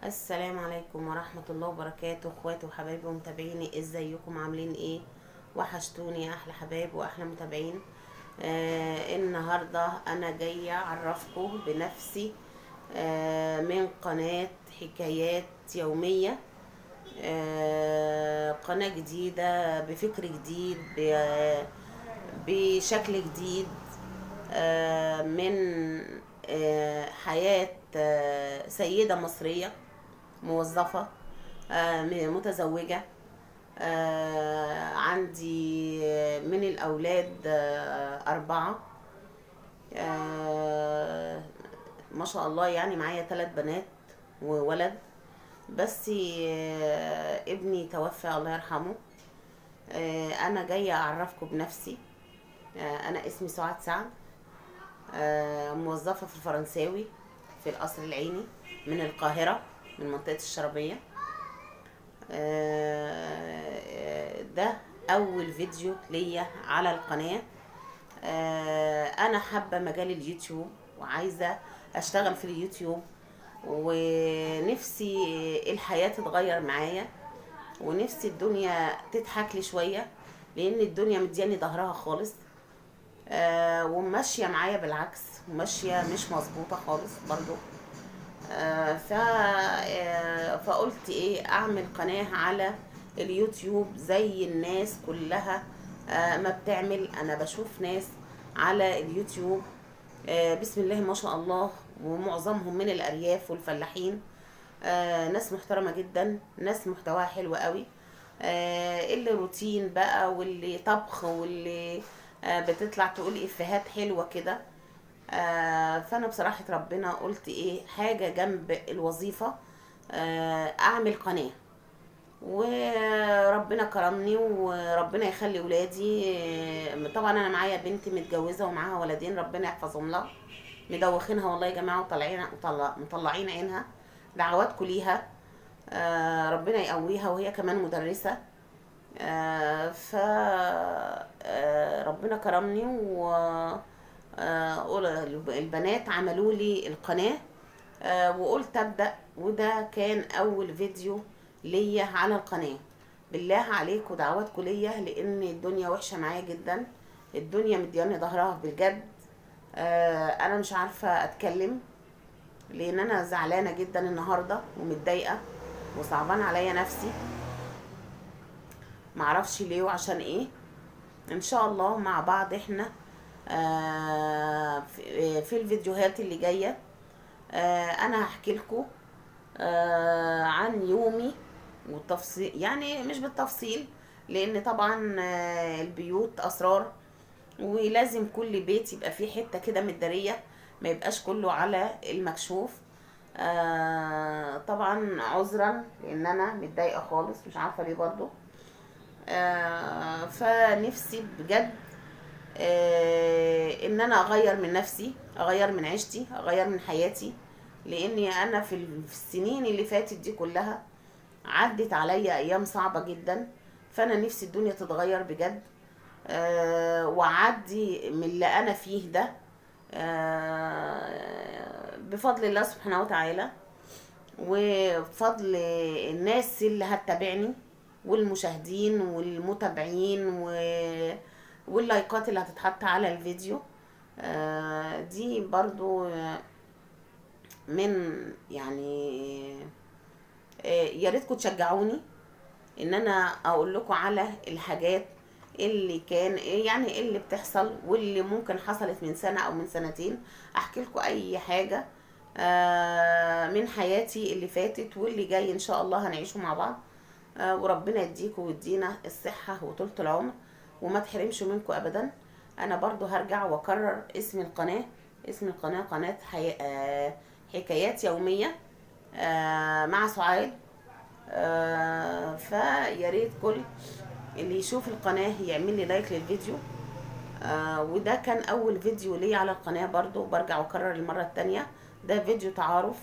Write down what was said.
السلام عليكم ورحمة الله وبركاته، اخواتي وحبايبي ومتابعيني، ازيكم عاملين ايه؟ وحشتوني يا احلى حبايب واحلى متابعين. النهاردة انا جاية اعرفكم بنفسي من قناة حكايات يومية. قناة جديدة بفكر جديد بشكل جديد. من حياة سيدة مصرية موظفة، متزوجة. عندي من الأولاد 4. ما شاء الله، يعني معايا 3 بنات وولد. بس ابني توفى الله يرحمه. أنا جاية أعرفكم بنفسي. أنا اسمي سعاد سعد، موظفة في الفرنساوي في القصر العيني من القاهرة، من منطقة الشربية. ده أول فيديو ليا على القناة. أنا حابة مجال اليوتيوب وعايزة أشتغل في اليوتيوب، ونفسي الحياة تتغير معايا، ونفسي الدنيا تضحك لي شوية، لأن الدنيا مدياني ظهرها خالص. وماشية معايا بالعكس، وماشية مش مظبوطة خالص برضو. فقلت ايه، اعمل قناة على اليوتيوب زي الناس كلها ما بتعمل. انا بشوف ناس على اليوتيوب بسم الله ما شاء الله، ومعظمهم من الارياف والفلاحين. ناس محترمة جدا، ناس محتواها حلو قوي. اللي روتين بقى، واللي طبخ، واللي بتطلع تقول افيهات حلوة كده. فانا بصراحة ربنا قلت ايه، حاجة جنب الوظيفة، اعمل قناة. وربنا كرمني، وربنا يخلي ولادي. طبعا انا معايا بنت متجوزة ومعاها ولدين، ربنا يحفظهم لها. مدوخينها والله يا جماعة، وطالعين مطلعين عينها. دعواتكم ليها، ربنا يقويها، وهي كمان مدرسة. ف ربنا كرمني، و البنات عملوا لي القناة. وقلت ابدأ، وده كان اول فيديو ليا على القناة. بالله عليكم دعواتكم ليا، لان الدنيا وحشة معايا جدا، الدنيا مدياني ظهرها بجد. انا مش عارفة اتكلم، لان انا زعلانة جدا النهاردة ومتضايقة، وصعبان عليا نفسي، معرفش ليه وعشان ايه. ان شاء الله مع بعض احنا في الفيديوهات اللي جايه انا هحكي لكم عن يومي والتفصيل، يعني مش بالتفصيل، لان طبعا البيوت اسرار، ولازم كل بيت يبقى فيه حته كده متداريه، ما يبقاش كله على المكشوف. طبعا عذرا، لان انا متضايقه خالص، مش عارفه ليه برضو. فنفسي بجد ان انا اغير من نفسي، اغير من عيشتي، اغير من حياتي، لاني انا في السنين اللي فاتت دي كلها عدت عليا ايام صعبة جدا. فانا نفسي الدنيا تتغير بجد، وعدي من اللي انا فيه ده بفضل الله سبحانه وتعالى، وبفضل الناس اللي هتتابعني، والمشاهدين والمتابعين واللايكات اللي هتتحط على الفيديو. دي برضو من يعني يا ريتكم تشجعوني ان انا اقول لكم على الحاجات اللي كان يعني اللي بتحصل، واللي ممكن حصلت من سنة او من سنتين. احكي لكم اي حاجة من حياتي اللي فاتت واللي جاي ان شاء الله هنعيشه مع بعض. وربنا يديكم ويدينا الصحة وطولة العمر، وما تحرمش منكم ابدا. انا برضو هرجع واكرر اسم القناة. اسم القناة قناة حكايات يومية مع سعاد. فيا ريت كل اللي يشوف القناة يعمل لي لايك للفيديو. وده كان اول فيديو لي على القناة، برضو برجع واكرر المرة التانية، ده فيديو تعارف